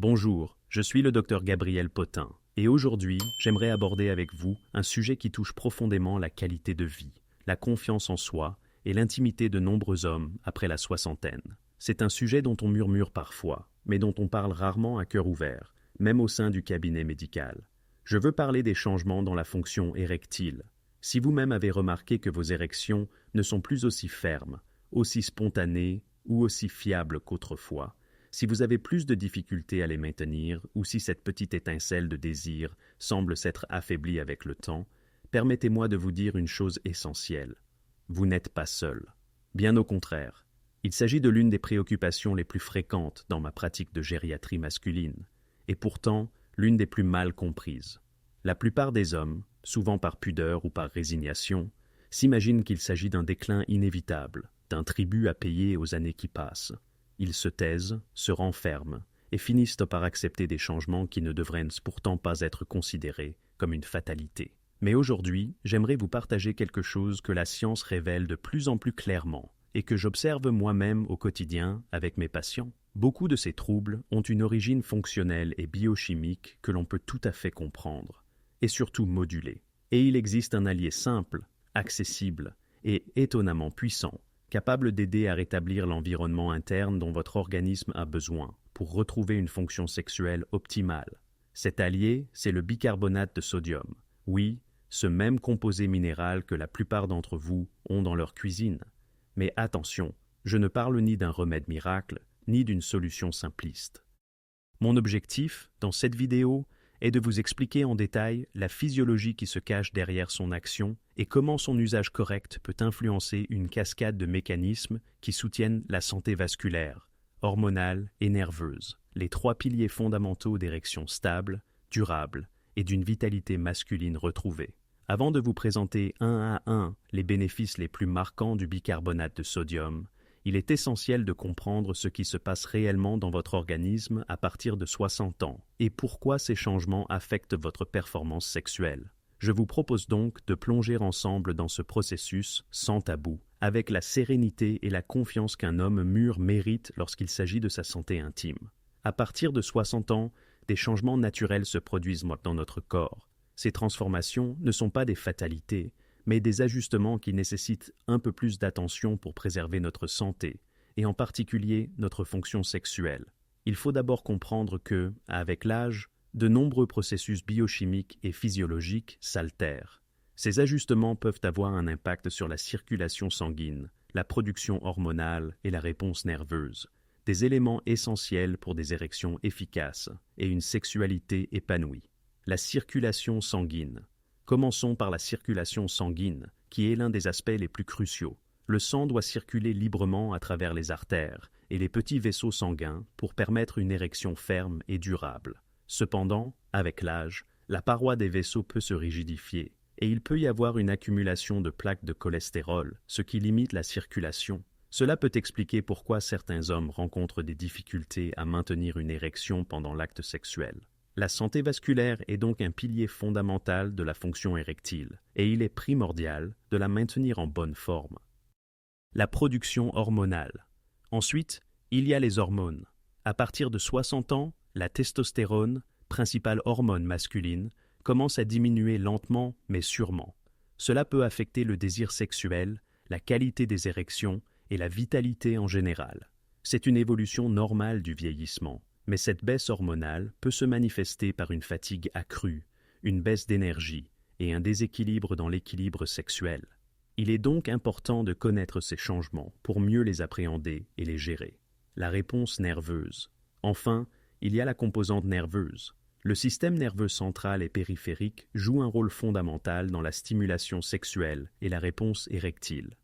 Bonjour, je suis le docteur Gabriel Potin, et aujourd'hui, j'aimerais aborder avec vous un sujet qui touche profondément la qualité de vie, la confiance en soi et l'intimité de nombreux hommes après la soixantaine. C'est un sujet dont on murmure parfois, mais dont on parle rarement à cœur ouvert, même au sein du cabinet médical. Je veux parler des changements dans la fonction érectile. Si vous-même avez remarqué que vos érections ne sont plus aussi fermes, aussi spontanées ou aussi fiables qu'autrefois, si vous avez plus de difficultés à les maintenir ou si cette petite étincelle de désir semble s'être affaiblie avec le temps, permettez-moi de vous dire une chose essentielle. Vous n'êtes pas seul. Bien au contraire. Il s'agit de l'une des préoccupations les plus fréquentes dans ma pratique de gériatrie masculine, et pourtant l'une des plus mal comprises. La plupart des hommes, souvent par pudeur ou par résignation, s'imaginent qu'il s'agit d'un déclin inévitable, d'un tribut à payer aux années qui passent. Ils se taisent, se renferment, et finissent par accepter des changements qui ne devraient pourtant pas être considérés comme une fatalité. Mais aujourd'hui, j'aimerais vous partager quelque chose que la science révèle de plus en plus clairement, et que j'observe moi-même au quotidien avec mes patients. Beaucoup de ces troubles ont une origine fonctionnelle et biochimique que l'on peut tout à fait comprendre, et surtout moduler. Et il existe un allié simple, accessible et étonnamment puissant, capable d'aider à rétablir l'environnement interne dont votre organisme a besoin pour retrouver une fonction sexuelle optimale. Cet allié, c'est le bicarbonate de sodium. Oui, ce même composé minéral que la plupart d'entre vous ont dans leur cuisine. Mais attention, je ne parle ni d'un remède miracle, ni d'une solution simpliste. Mon objectif, dans cette vidéo, est de vous expliquer en détail la physiologie qui se cache derrière son action et comment son usage correct peut influencer une cascade de mécanismes qui soutiennent la santé vasculaire, hormonale et nerveuse, les trois piliers fondamentaux d'érection stable, durable et d'une vitalité masculine retrouvée. Avant de vous présenter un à un les bénéfices les plus marquants du bicarbonate de sodium, il est essentiel de comprendre ce qui se passe réellement dans votre organisme à partir de 60 ans et pourquoi ces changements affectent votre performance sexuelle. Je vous propose donc de plonger ensemble dans ce processus sans tabou, avec la sérénité et la confiance qu'un homme mûr mérite lorsqu'il s'agit de sa santé intime. À partir de 60 ans, des changements naturels se produisent dans notre corps. Ces transformations ne sont pas des fatalités, mais des ajustements qui nécessitent un peu plus d'attention pour préserver notre santé, et en particulier notre fonction sexuelle. Il faut d'abord comprendre que, avec l'âge, de nombreux processus biochimiques et physiologiques s'altèrent. Ces ajustements peuvent avoir un impact sur la circulation sanguine, la production hormonale et la réponse nerveuse, des éléments essentiels pour des érections efficaces et une sexualité épanouie. La circulation sanguine. Commençons par la circulation sanguine, qui est l'un des aspects les plus cruciaux. Le sang doit circuler librement à travers les artères et les petits vaisseaux sanguins pour permettre une érection ferme et durable. Cependant, avec l'âge, la paroi des vaisseaux peut se rigidifier et il peut y avoir une accumulation de plaques de cholestérol, ce qui limite la circulation. Cela peut expliquer pourquoi certains hommes rencontrent des difficultés à maintenir une érection pendant l'acte sexuel. La santé vasculaire est donc un pilier fondamental de la fonction érectile, et il est primordial de la maintenir en bonne forme. La production hormonale. Ensuite, il y a les hormones. À partir de 60 ans, la testostérone, principale hormone masculine, commence à diminuer lentement mais sûrement. Cela peut affecter le désir sexuel, la qualité des érections et la vitalité en général. C'est une évolution normale du vieillissement. Mais cette baisse hormonale peut se manifester par une fatigue accrue, une baisse d'énergie et un déséquilibre dans l'équilibre sexuel. Il est donc important de connaître ces changements pour mieux les appréhender et les gérer. La réponse nerveuse. Enfin, il y a la composante nerveuse. Le système nerveux central et périphérique joue un rôle fondamental dans la stimulation sexuelle et la réponse érectile.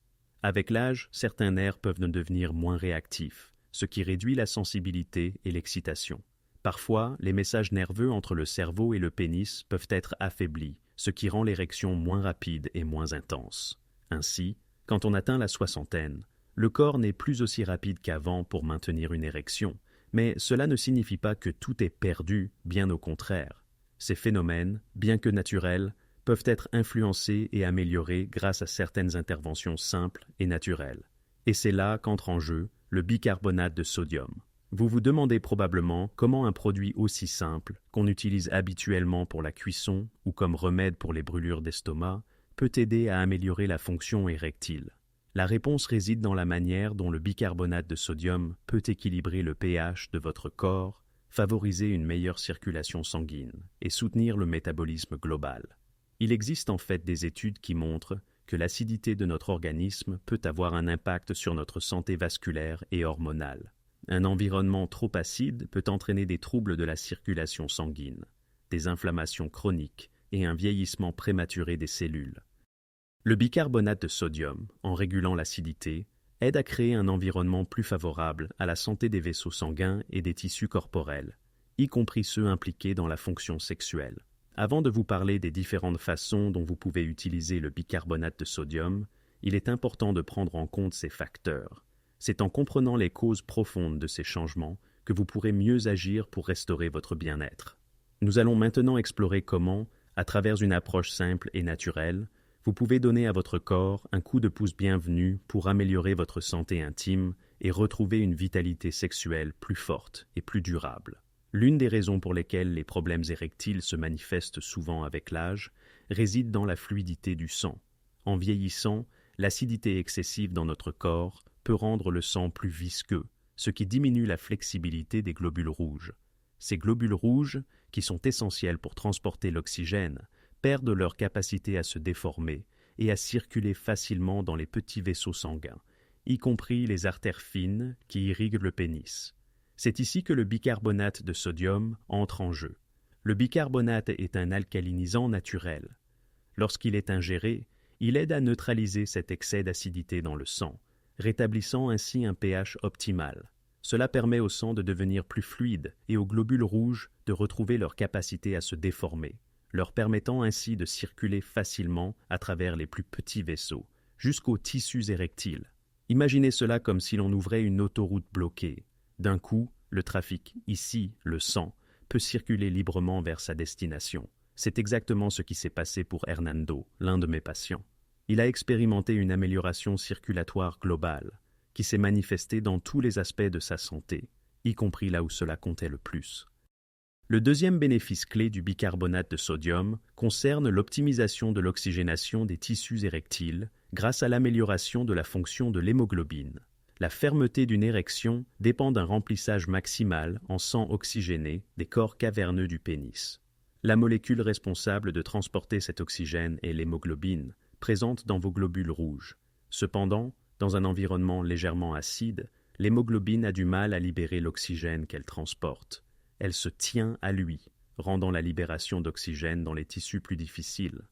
Avec l'âge, certains nerfs peuvent devenir moins réactifs, ce qui réduit la sensibilité et l'excitation. Parfois, les messages nerveux entre le cerveau et le pénis peuvent être affaiblis, ce qui rend l'érection moins rapide et moins intense. Ainsi, quand on atteint la soixantaine, le corps n'est plus aussi rapide qu'avant pour maintenir une érection, mais cela ne signifie pas que tout est perdu, bien au contraire. Ces phénomènes, bien que naturels, peuvent être influencés et améliorés grâce à certaines interventions simples et naturelles. Et c'est là qu'entre en jeu le bicarbonate de sodium. Vous vous demandez probablement comment un produit aussi simple, qu'on utilise habituellement pour la cuisson ou comme remède pour les brûlures d'estomac, peut aider à améliorer la fonction érectile. La réponse réside dans la manière dont le bicarbonate de sodium peut équilibrer le pH de votre corps, favoriser une meilleure circulation sanguine et soutenir le métabolisme global. Il existe en fait des études qui montrent que l'acidité de notre organisme peut avoir un impact sur notre santé vasculaire et hormonale. Un environnement trop acide peut entraîner des troubles de la circulation sanguine, des inflammations chroniques et un vieillissement prématuré des cellules. Le bicarbonate de sodium, en régulant l'acidité, aide à créer un environnement plus favorable à la santé des vaisseaux sanguins et des tissus corporels, y compris ceux impliqués dans la fonction sexuelle. Avant de vous parler des différentes façons dont vous pouvez utiliser le bicarbonate de sodium, il est important de prendre en compte ces facteurs. C'est en comprenant les causes profondes de ces changements que vous pourrez mieux agir pour restaurer votre bien-être. Nous allons maintenant explorer comment, à travers une approche simple et naturelle, vous pouvez donner à votre corps un coup de pouce bienvenu pour améliorer votre santé intime et retrouver une vitalité sexuelle plus forte et plus durable. L'une des raisons pour lesquelles les problèmes érectiles se manifestent souvent avec l'âge réside dans la fluidité du sang. En vieillissant, l'acidité excessive dans notre corps peut rendre le sang plus visqueux, ce qui diminue la flexibilité des globules rouges. Ces globules rouges, qui sont essentiels pour transporter l'oxygène, perdent leur capacité à se déformer et à circuler facilement dans les petits vaisseaux sanguins, y compris les artères fines qui irriguent le pénis. C'est ici que le bicarbonate de sodium entre en jeu. Le bicarbonate est un alcalinisant naturel. Lorsqu'il est ingéré, il aide à neutraliser cet excès d'acidité dans le sang, rétablissant ainsi un pH optimal. Cela permet au sang de devenir plus fluide et aux globules rouges de retrouver leur capacité à se déformer, leur permettant ainsi de circuler facilement à travers les plus petits vaisseaux, jusqu'aux tissus érectiles. Imaginez cela comme si l'on ouvrait une autoroute bloquée. D'un coup, le trafic, ici le sang, peut circuler librement vers sa destination. C'est exactement ce qui s'est passé pour Hernando, l'un de mes patients. Il a expérimenté une amélioration circulatoire globale, qui s'est manifestée dans tous les aspects de sa santé, y compris là où cela comptait le plus. Le deuxième bénéfice clé du bicarbonate de sodium concerne l'optimisation de l'oxygénation des tissus érectiles grâce à l'amélioration de la fonction de l'hémoglobine. La fermeté d'une érection dépend d'un remplissage maximal en sang oxygéné des corps caverneux du pénis. La molécule responsable de transporter cet oxygène est l'hémoglobine, présente dans vos globules rouges. Cependant, dans un environnement légèrement acide, l'hémoglobine a du mal à libérer l'oxygène qu'elle transporte. Elle se tient à lui, rendant la libération d'oxygène dans les tissus plus difficile.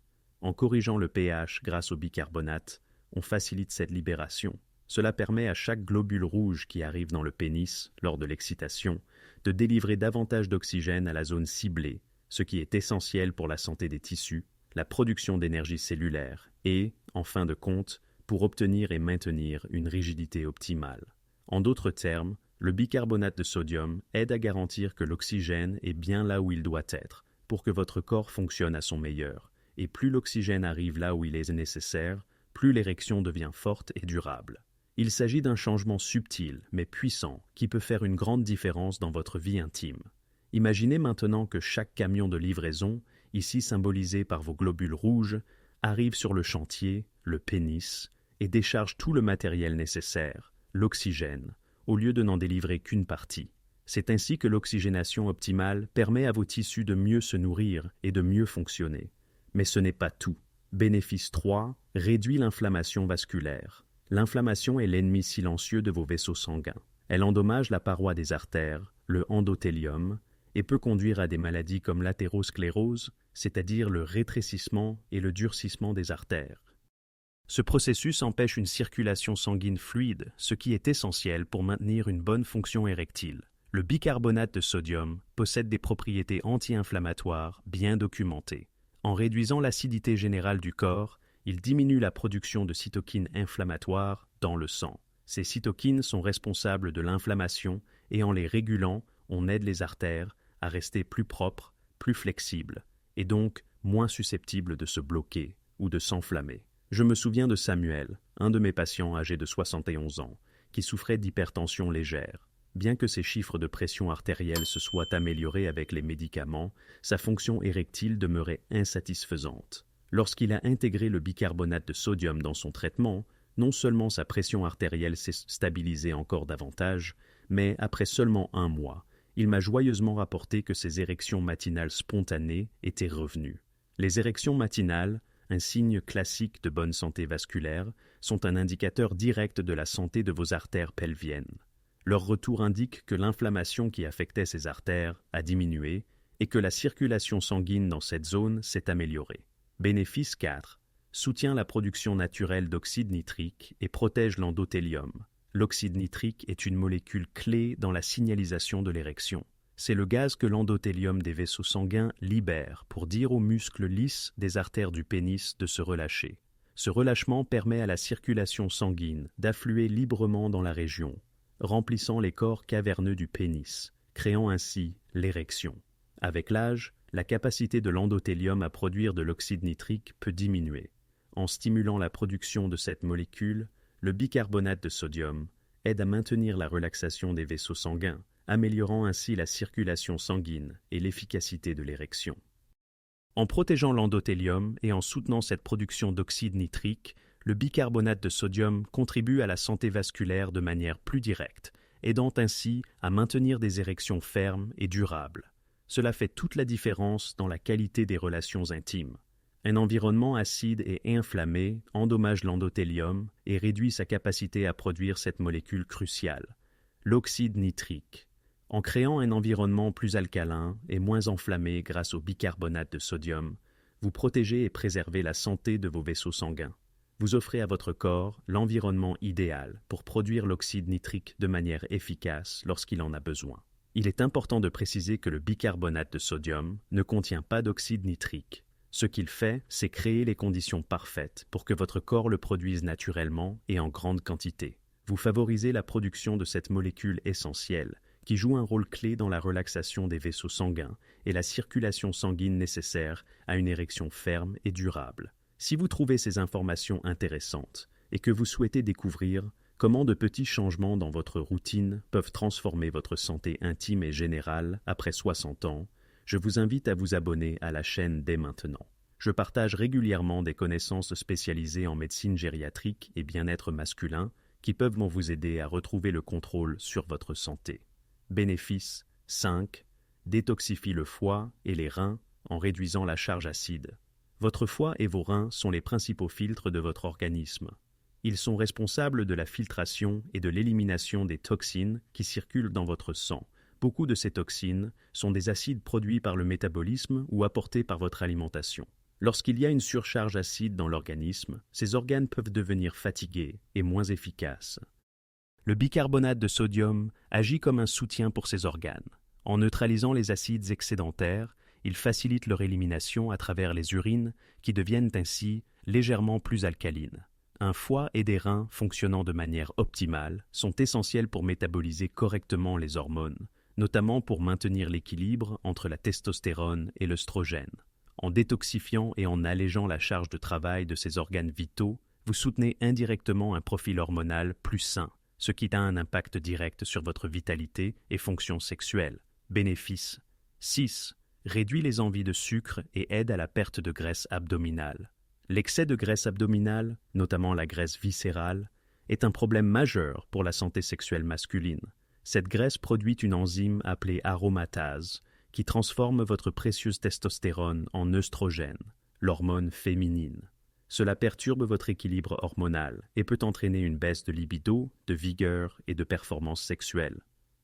En corrigeant le pH grâce au bicarbonate, on facilite cette libération. Cela permet à chaque globule rouge qui arrive dans le pénis, lors de l'excitation, de délivrer davantage d'oxygène à la zone ciblée, ce qui est essentiel pour la santé des tissus, la production d'énergie cellulaire et, en fin de compte, pour obtenir et maintenir une rigidité optimale. En d'autres termes, le bicarbonate de sodium aide à garantir que l'oxygène est bien là où il doit être, pour que votre corps fonctionne à son meilleur, et plus l'oxygène arrive là où il est nécessaire, plus l'érection devient forte et durable. Il s'agit d'un changement subtil, mais puissant, qui peut faire une grande différence dans votre vie intime. Imaginez maintenant que chaque camion de livraison, ici symbolisé par vos globules rouges, arrive sur le chantier, le pénis, et décharge tout le matériel nécessaire, l'oxygène, au lieu de n'en délivrer qu'une partie. C'est ainsi que l'oxygénation optimale permet à vos tissus de mieux se nourrir et de mieux fonctionner. Mais ce n'est pas tout. Bénéfice 3, réduit l'inflammation vasculaire. L'inflammation est l'ennemi silencieux de vos vaisseaux sanguins. Elle endommage la paroi des artères, le endothélium, et peut conduire à des maladies comme l'athérosclérose, c'est-à-dire le rétrécissement et le durcissement des artères. Ce processus empêche une circulation sanguine fluide, ce qui est essentiel pour maintenir une bonne fonction érectile. Le bicarbonate de sodium possède des propriétés anti-inflammatoires bien documentées. En réduisant l'acidité générale du corps, il diminue la production de cytokines inflammatoires dans le sang. Ces cytokines sont responsables de l'inflammation et en les régulant, on aide les artères à rester plus propres, plus flexibles et donc moins susceptibles de se bloquer ou de s'enflammer. Je me souviens de Samuel, un de mes patients âgé de 71 ans, qui souffrait d'hypertension légère. Bien que ses chiffres de pression artérielle se soient améliorés avec les médicaments, sa fonction érectile demeurait insatisfaisante. Lorsqu'il a intégré le bicarbonate de sodium dans son traitement, non seulement sa pression artérielle s'est stabilisée encore davantage, mais après seulement 1 mois, il m'a joyeusement rapporté que ses érections matinales spontanées étaient revenues. Les érections matinales, un signe classique de bonne santé vasculaire, sont un indicateur direct de la santé de vos artères pelviennes. Leur retour indique que l'inflammation qui affectait ces artères a diminué et que la circulation sanguine dans cette zone s'est améliorée. Bénéfice 4. Soutient la production naturelle d'oxyde nitrique et protège l'endothélium. L'oxyde nitrique est une molécule clé dans la signalisation de l'érection. C'est le gaz que l'endothélium des vaisseaux sanguins libère pour dire aux muscles lisses des artères du pénis de se relâcher. Ce relâchement permet à la circulation sanguine d'affluer librement dans la région, remplissant les corps caverneux du pénis, créant ainsi l'érection. Avec l'âge, la capacité de l'endothélium à produire de l'oxyde nitrique peut diminuer. En stimulant la production de cette molécule, le bicarbonate de sodium aide à maintenir la relaxation des vaisseaux sanguins, améliorant ainsi la circulation sanguine et l'efficacité de l'érection. En protégeant l'endothélium et en soutenant cette production d'oxyde nitrique, le bicarbonate de sodium contribue à la santé vasculaire de manière plus directe, aidant ainsi à maintenir des érections fermes et durables. Cela fait toute la différence dans la qualité des relations intimes. Un environnement acide et inflammé endommage l'endothélium et réduit sa capacité à produire cette molécule cruciale, l'oxyde nitrique. En créant un environnement plus alcalin et moins enflammé grâce au bicarbonate de sodium, vous protégez et préservez la santé de vos vaisseaux sanguins. Vous offrez à votre corps l'environnement idéal pour produire l'oxyde nitrique de manière efficace lorsqu'il en a besoin. Il est important de préciser que le bicarbonate de sodium ne contient pas d'oxyde nitrique. Ce qu'il fait, c'est créer les conditions parfaites pour que votre corps le produise naturellement et en grande quantité. Vous favorisez la production de cette molécule essentielle qui joue un rôle clé dans la relaxation des vaisseaux sanguins et la circulation sanguine nécessaire à une érection ferme et durable. Si vous trouvez ces informations intéressantes et que vous souhaitez découvrir comment de petits changements dans votre routine peuvent transformer votre santé intime et générale après 60 ans, je vous invite à vous abonner à la chaîne dès maintenant. Je partage régulièrement des connaissances spécialisées en médecine gériatrique et bien-être masculin qui peuvent vous aider à retrouver le contrôle sur votre santé. Bénéfice 5. Détoxifie le foie et les reins en réduisant la charge acide. Votre foie et vos reins sont les principaux filtres de votre organisme. Ils sont responsables de la filtration et de l'élimination des toxines qui circulent dans votre sang. Beaucoup de ces toxines sont des acides produits par le métabolisme ou apportés par votre alimentation. Lorsqu'il y a une surcharge acide dans l'organisme, ces organes peuvent devenir fatigués et moins efficaces. Le bicarbonate de sodium agit comme un soutien pour ces organes. En neutralisant les acides excédentaires, il facilite leur élimination à travers les urines qui deviennent ainsi légèrement plus alcalines. Un foie et des reins fonctionnant de manière optimale sont essentiels pour métaboliser correctement les hormones, notamment pour maintenir l'équilibre entre la testostérone et l'œstrogène. En détoxifiant et en allégeant la charge de travail de ces organes vitaux, vous soutenez indirectement un profil hormonal plus sain, ce qui a un impact direct sur votre vitalité et fonction sexuelle. Bénéfice 6. Réduit les envies de sucre et aide à la perte de graisse abdominale. L'excès de graisse abdominale, notamment la graisse viscérale, est un problème majeur pour la santé sexuelle masculine. Cette graisse produit une enzyme appelée aromatase qui transforme votre précieuse testostérone en œstrogène, l'hormone féminine. Cela perturbe votre équilibre hormonal et peut entraîner une baisse de libido, de vigueur et de performance sexuelle.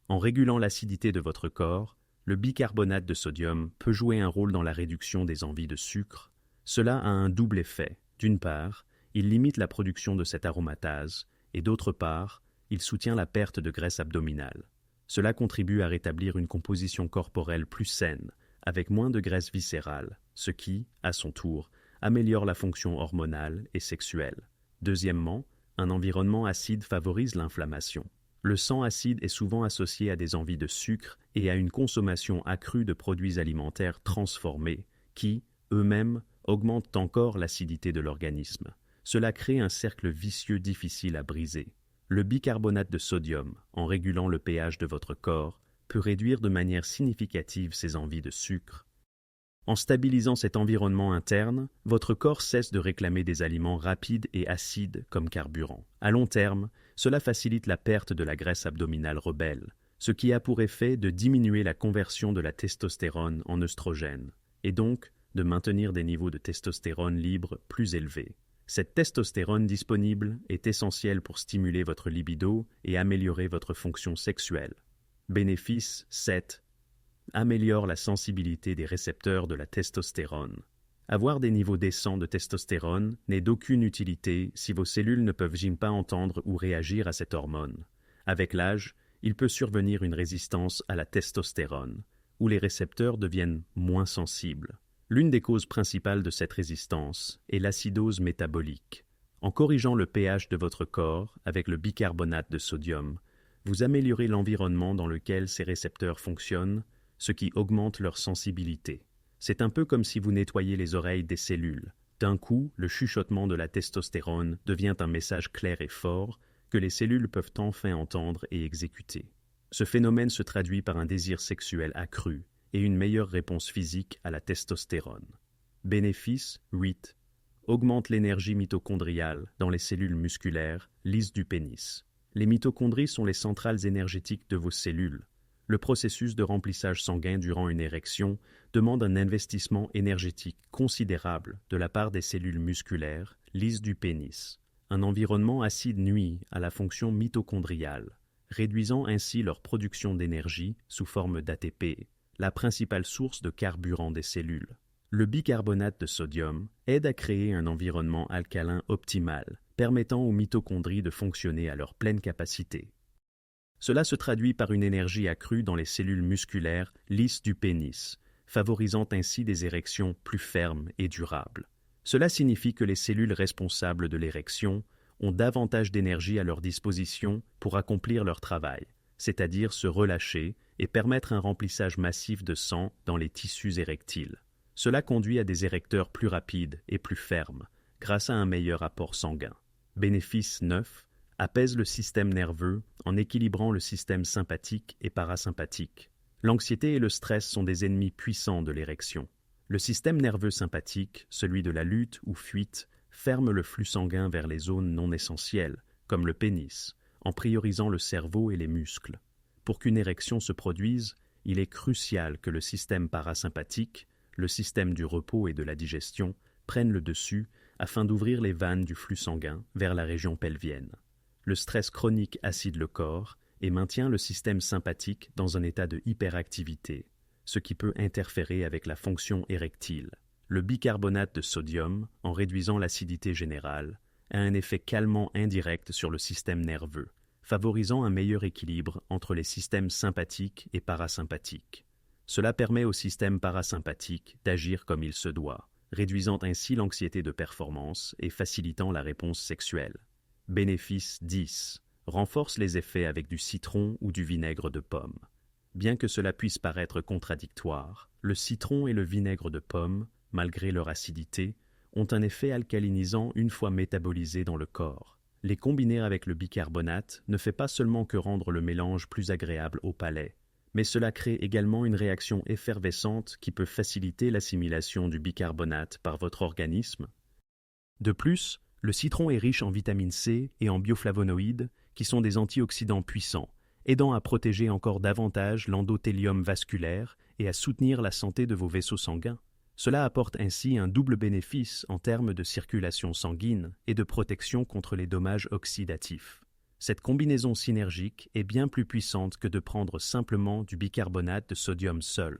En régulant l'acidité de votre corps, le bicarbonate de sodium peut jouer un rôle dans la réduction des envies de sucre. Cela a un double effet. D'une part, il limite la production de cette aromatase et d'autre part, il soutient la perte de graisse abdominale. Cela contribue à rétablir une composition corporelle plus saine, avec moins de graisse viscérale, ce qui, à son tour, améliore la fonction hormonale et sexuelle. Deuxièmement, un environnement acide favorise l'inflammation. Le sang acide est souvent associé à des envies de sucre et à une consommation accrue de produits alimentaires transformés qui, eux-mêmes, augmentent encore l'acidité de l'organisme. Cela crée un cercle vicieux difficile à briser. Le bicarbonate de sodium, en régulant le pH de votre corps, peut réduire de manière significative ses envies de sucre. En stabilisant cet environnement interne, votre corps cesse de réclamer des aliments rapides et acides comme carburant. À long terme, cela facilite la perte de la graisse abdominale rebelle, ce qui a pour effet de diminuer la conversion de la testostérone en œstrogène, et donc de maintenir des niveaux de testostérone libre plus élevés. Cette testostérone disponible est essentielle pour stimuler votre libido et améliorer votre fonction sexuelle. Bénéfice 7. Améliore la sensibilité des récepteurs de la testostérone. Avoir des niveaux décents de testostérone n'est d'aucune utilité si vos cellules ne peuvent pas entendre ou réagir à cette hormone. Avec l'âge, il peut survenir une résistance à la testostérone, où les récepteurs deviennent moins sensibles. L'une des causes principales de cette résistance est l'acidose métabolique. En corrigeant le pH de votre corps avec le bicarbonate de sodium, vous améliorez l'environnement dans lequel ces récepteurs fonctionnent, ce qui augmente leur sensibilité. C'est un peu comme si vous nettoyez les oreilles des cellules. D'un coup, le chuchotement de la testostérone devient un message clair et fort que les cellules peuvent enfin entendre et exécuter. Ce phénomène se traduit par un désir sexuel accru et une meilleure réponse physique à la testostérone. Bénéfice 8. Augmente l'énergie mitochondriale dans les cellules musculaires lisses du pénis. Les mitochondries sont les centrales énergétiques de vos cellules. Le processus de remplissage sanguin durant une érection demande un investissement énergétique considérable de la part des cellules musculaires lisses du pénis. Un environnement acide nuit à la fonction mitochondriale, réduisant ainsi leur production d'énergie sous forme d'ATP, la principale source de carburant des cellules. Le bicarbonate de sodium aide à créer un environnement alcalin optimal, permettant aux mitochondries de fonctionner à leur pleine capacité. Cela se traduit par une énergie accrue dans les cellules musculaires lisses du pénis, favorisant ainsi des érections plus fermes et durables. Cela signifie que les cellules responsables de l'érection ont davantage d'énergie à leur disposition pour accomplir leur travail, c'est-à-dire se relâcher et permettre un remplissage massif de sang dans les tissus érectiles. Cela conduit à des érecteurs plus rapides et plus fermes, grâce à un meilleur apport sanguin. Bénéfice 9. Apaise le système nerveux en équilibrant le système sympathique et parasympathique. L'anxiété et le stress sont des ennemis puissants de l'érection. Le système nerveux sympathique, celui de la lutte ou fuite, ferme le flux sanguin vers les zones non essentielles, comme le pénis, en priorisant le cerveau et les muscles. Pour qu'une érection se produise, il est crucial que le système parasympathique, le système du repos et de la digestion, prennent le dessus afin d'ouvrir les vannes du flux sanguin vers la région pelvienne. Le stress chronique acide le corps et maintient le système sympathique dans un état de hyperactivité, ce qui peut interférer avec la fonction érectile. Le bicarbonate de sodium, en réduisant l'acidité générale, a un effet calmant indirect sur le système nerveux, favorisant un meilleur équilibre entre les systèmes sympathiques et parasympathiques. Cela permet au système parasympathique d'agir comme il se doit, réduisant ainsi l'anxiété de performance et facilitant la réponse sexuelle. Bénéfice 10. Renforce les effets avec du citron ou du vinaigre de pomme. Bien que cela puisse paraître contradictoire, le citron et le vinaigre de pomme, malgré leur acidité, ont un effet alcalinisant une fois métabolisés dans le corps. Les combiner avec le bicarbonate ne fait pas seulement que rendre le mélange plus agréable au palais, mais cela crée également une réaction effervescente qui peut faciliter l'assimilation du bicarbonate par votre organisme. De plus, le citron est riche en vitamine C et en bioflavonoïdes, qui sont des antioxydants puissants, aidant à protéger encore davantage l'endothélium vasculaire et à soutenir la santé de vos vaisseaux sanguins. Cela apporte ainsi un double bénéfice en termes de circulation sanguine et de protection contre les dommages oxydatifs. Cette combinaison synergique est bien plus puissante que de prendre simplement du bicarbonate de sodium seul.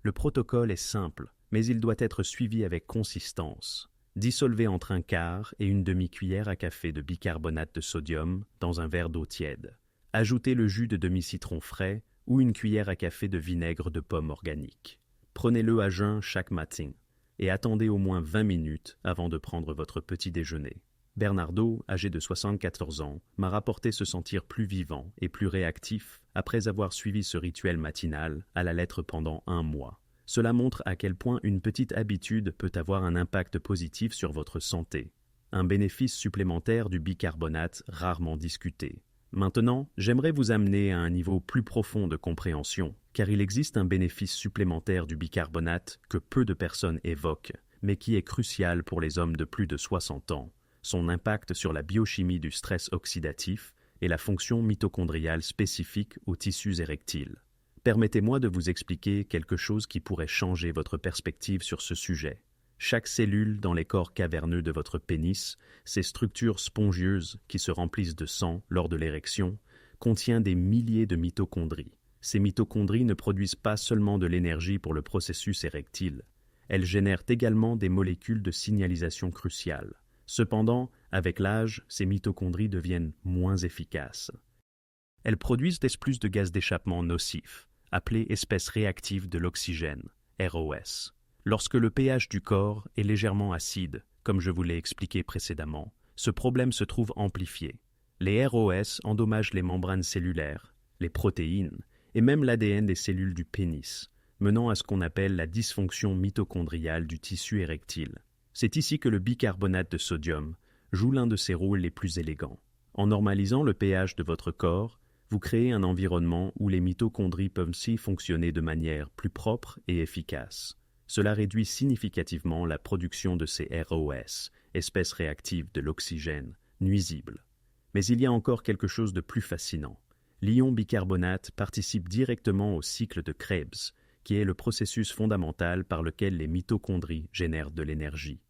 Le protocole est simple, mais il doit être suivi avec consistance. Dissolvez entre un quart et une demi-cuillère à café de bicarbonate de sodium dans un verre d'eau tiède. Ajoutez le jus de demi-citron frais ou une cuillère à café de vinaigre de pomme organique. Prenez-le à jeun chaque matin et attendez au moins 20 minutes avant de prendre votre petit déjeuner. Bernardo, âgé de 74 ans, m'a rapporté se sentir plus vivant et plus réactif après avoir suivi ce rituel matinal à la lettre pendant 1 mois. Cela montre à quel point une petite habitude peut avoir un impact positif sur votre santé. un bénéfice supplémentaire du bicarbonate rarement discuté. Maintenant, j'aimerais vous amener à un niveau plus profond de compréhension, car il existe un bénéfice supplémentaire du bicarbonate que peu de personnes évoquent, mais qui est crucial pour les hommes de plus de 60 ans, son impact sur la biochimie du stress oxydatif et la fonction mitochondriale spécifique aux tissus érectiles. Permettez-moi de vous expliquer quelque chose qui pourrait changer votre perspective sur ce sujet. Chaque cellule dans les corps caverneux de votre pénis, ces structures spongieuses qui se remplissent de sang lors de l'érection, contient des milliers de mitochondries. Ces mitochondries ne produisent pas seulement de l'énergie pour le processus érectile, elles génèrent également des molécules de signalisation cruciales. Cependant, avec l'âge, ces mitochondries deviennent moins efficaces. Elles produisent plus de gaz d'échappement nocifs, appelés espèces réactives de l'oxygène, ROS. Lorsque le pH du corps est légèrement acide, comme je vous l'ai expliqué précédemment, ce problème se trouve amplifié. Les ROS endommagent les membranes cellulaires, les protéines et même l'ADN des cellules du pénis, menant à ce qu'on appelle la dysfonction mitochondriale du tissu érectile. C'est ici que le bicarbonate de sodium joue l'un de ses rôles les plus élégants. En normalisant le pH de votre corps, vous créez un environnement où les mitochondries peuvent aussi fonctionner de manière plus propre et efficace. Cela réduit significativement la production de ces ROS, espèces réactives de l'oxygène, nuisibles. Mais il y a encore quelque chose de plus fascinant. L'ion bicarbonate participe directement au cycle de Krebs, qui est le processus fondamental par lequel les mitochondries génèrent de l'énergie.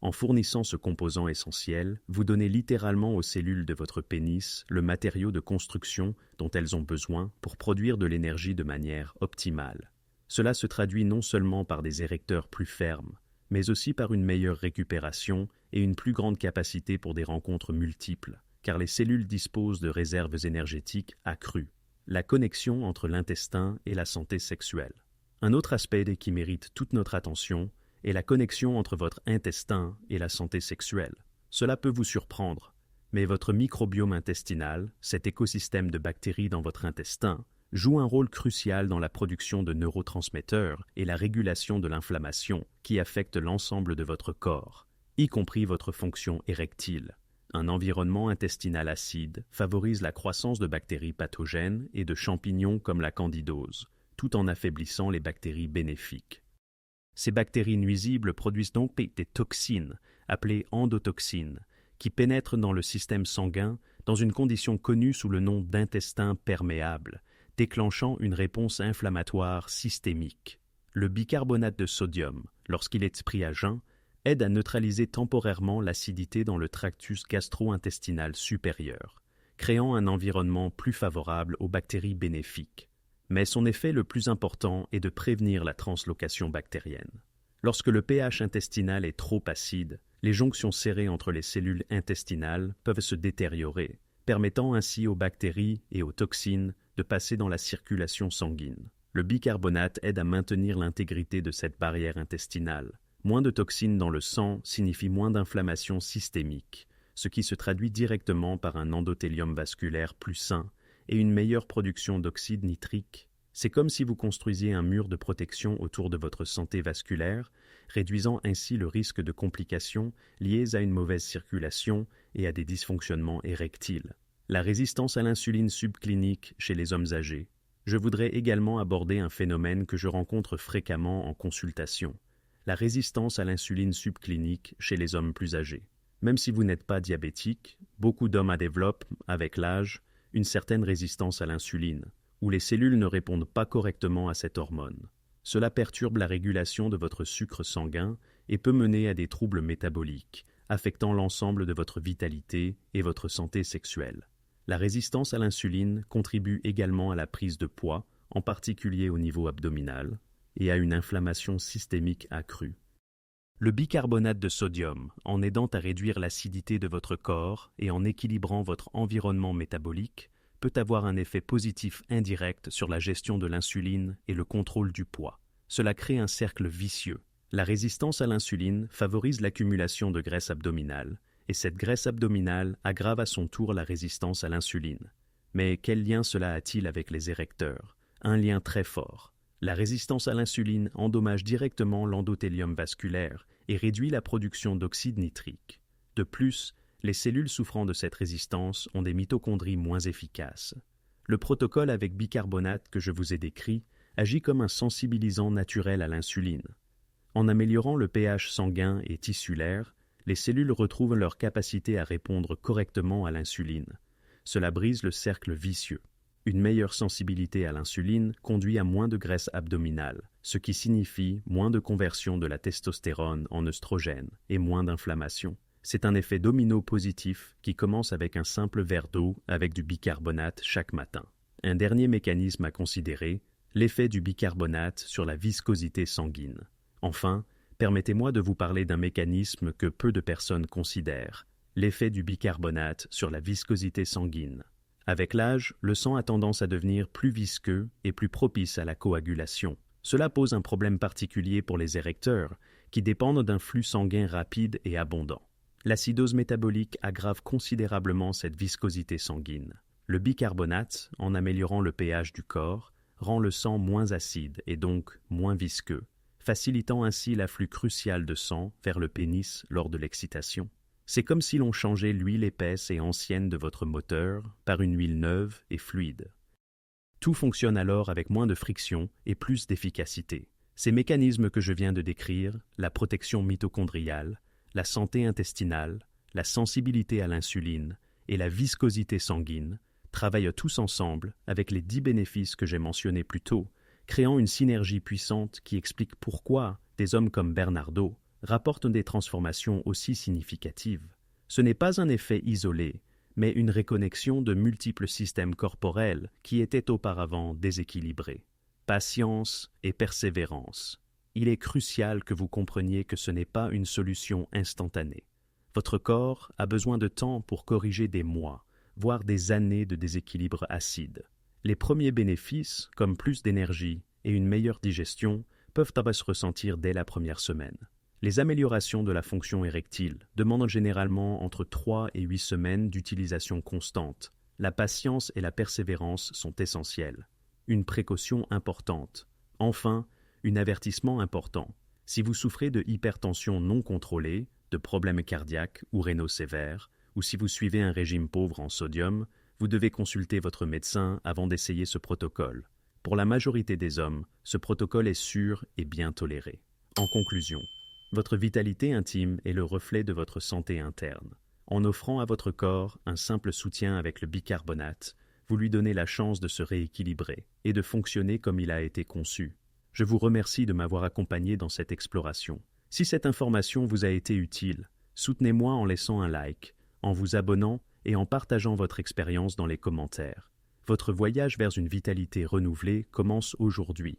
En fournissant ce composant essentiel, vous donnez littéralement aux cellules de votre pénis le matériau de construction dont elles ont besoin pour produire de l'énergie de manière optimale. Cela se traduit non seulement par des érecteurs plus fermes, mais aussi par une meilleure récupération et une plus grande capacité pour des rencontres multiples, car les cellules disposent de réserves énergétiques accrues. La connexion entre l'intestin et la santé sexuelle. Un autre aspect qui mérite toute notre attention est la connexion entre votre intestin et la santé sexuelle. Cela peut vous surprendre, mais votre microbiome intestinal, cet écosystème de bactéries dans votre intestin, joue un rôle crucial dans la production de neurotransmetteurs et la régulation de l'inflammation qui affecte l'ensemble de votre corps, y compris votre fonction érectile. Un environnement intestinal acide favorise la croissance de bactéries pathogènes et de champignons comme la candidose, tout en affaiblissant les bactéries bénéfiques. Ces bactéries nuisibles produisent donc des toxines, appelées endotoxines, qui pénètrent dans le système sanguin dans une condition connue sous le nom d'intestin perméable, déclenchant une réponse inflammatoire systémique. Le bicarbonate de sodium, lorsqu'il est pris à jeun, aide à neutraliser temporairement l'acidité dans le tractus gastro-intestinal supérieur, créant un environnement plus favorable aux bactéries bénéfiques. Mais son effet le plus important est de prévenir la translocation bactérienne. Lorsque le pH intestinal est trop acide, les jonctions serrées entre les cellules intestinales peuvent se détériorer, permettant ainsi aux bactéries et aux toxines de passer dans la circulation sanguine. Le bicarbonate aide à maintenir l'intégrité de cette barrière intestinale. Moins de toxines dans le sang signifie moins d'inflammation systémique, ce qui se traduit directement par un endothélium vasculaire plus sain et une meilleure production d'oxyde nitrique. C'est comme si vous construisiez un mur de protection autour de votre santé vasculaire, réduisant ainsi le risque de complications liées à une mauvaise circulation et à des dysfonctionnements érectiles. La résistance à l'insuline subclinique chez les hommes âgés. Je voudrais également aborder un phénomène que je rencontre fréquemment en consultation, la résistance à l'insuline subclinique chez les hommes plus âgés. Même si vous n'êtes pas diabétique, beaucoup d'hommes développent, avec l'âge, une certaine résistance à l'insuline, où les cellules ne répondent pas correctement à cette hormone. Cela perturbe la régulation de votre sucre sanguin et peut mener à des troubles métaboliques, affectant l'ensemble de votre vitalité et votre santé sexuelle. La résistance à l'insuline contribue également à la prise de poids, en particulier au niveau abdominal, et à une inflammation systémique accrue. Le bicarbonate de sodium, en aidant à réduire l'acidité de votre corps et en équilibrant votre environnement métabolique, peut avoir un effet positif indirect sur la gestion de l'insuline et le contrôle du poids. Cela crée un cercle vicieux. La résistance à l'insuline favorise l'accumulation de graisse abdominale, et cette graisse abdominale aggrave à son tour la résistance à l'insuline. Mais quel lien cela a-t-il avec les érecteurs? Un lien très fort. La résistance à l'insuline endommage directement l'endothélium vasculaire et réduit la production d'oxyde nitrique. De plus, les cellules souffrant de cette résistance ont des mitochondries moins efficaces. Le protocole avec bicarbonate que je vous ai décrit agit comme un sensibilisant naturel à l'insuline. En améliorant le pH sanguin et tissulaire, les cellules retrouvent leur capacité à répondre correctement à l'insuline. Cela brise le cercle vicieux. Une meilleure sensibilité à l'insuline conduit à moins de graisse abdominale, ce qui signifie moins de conversion de la testostérone en œstrogène et moins d'inflammation. C'est un effet domino positif qui commence avec un simple verre d'eau avec du bicarbonate chaque matin. Un dernier mécanisme à considérer, l'effet du bicarbonate sur la viscosité sanguine. Enfin, permettez-moi de vous parler d'un mécanisme que peu de personnes considèrent, l'effet du bicarbonate sur la viscosité sanguine. Avec l'âge, le sang a tendance à devenir plus visqueux et plus propice à la coagulation. Cela pose un problème particulier pour les érecteurs, qui dépendent d'un flux sanguin rapide et abondant. L'acidose métabolique aggrave considérablement cette viscosité sanguine. Le bicarbonate, en améliorant le pH du corps, rend le sang moins acide et donc moins visqueux, facilitant ainsi l'afflux crucial de sang vers le pénis lors de l'excitation. C'est comme si l'on changeait l'huile épaisse et ancienne de votre moteur par une huile neuve et fluide. Tout fonctionne alors avec moins de friction et plus d'efficacité. Ces mécanismes que je viens de décrire, la protection mitochondriale, la santé intestinale, la sensibilité à l'insuline et la viscosité sanguine, travaillent tous ensemble avec les 10 bénéfices que j'ai mentionnés plus tôt, créant une synergie puissante qui explique pourquoi des hommes comme Bernardo rapportent des transformations aussi significatives. Ce n'est pas un effet isolé, mais une réconnexion de multiples systèmes corporels qui étaient auparavant déséquilibrés. Patience et persévérance. Il est crucial que vous compreniez que ce n'est pas une solution instantanée. Votre corps a besoin de temps pour corriger des mois, voire des années de déséquilibre acide. Les premiers bénéfices, comme plus d'énergie et une meilleure digestion, peuvent se ressentir dès la première semaine. Les améliorations de la fonction érectile demandent généralement entre 3 et 8 semaines d'utilisation constante. La patience et la persévérance sont essentielles. Une précaution importante. Enfin, un avertissement important. Si vous souffrez de hypertension non contrôlée, de problèmes cardiaques ou rénaux sévères, ou si vous suivez un régime pauvre en sodium, vous devez consulter votre médecin avant d'essayer ce protocole. Pour la majorité des hommes, ce protocole est sûr et bien toléré. En conclusion, votre vitalité intime est le reflet de votre santé interne. En offrant à votre corps un simple soutien avec le bicarbonate, vous lui donnez la chance de se rééquilibrer et de fonctionner comme il a été conçu. Je vous remercie de m'avoir accompagné dans cette exploration. Si cette information vous a été utile, soutenez-moi en laissant un like, en vous abonnant et en partageant votre expérience dans les commentaires. Votre voyage vers une vitalité renouvelée commence aujourd'hui.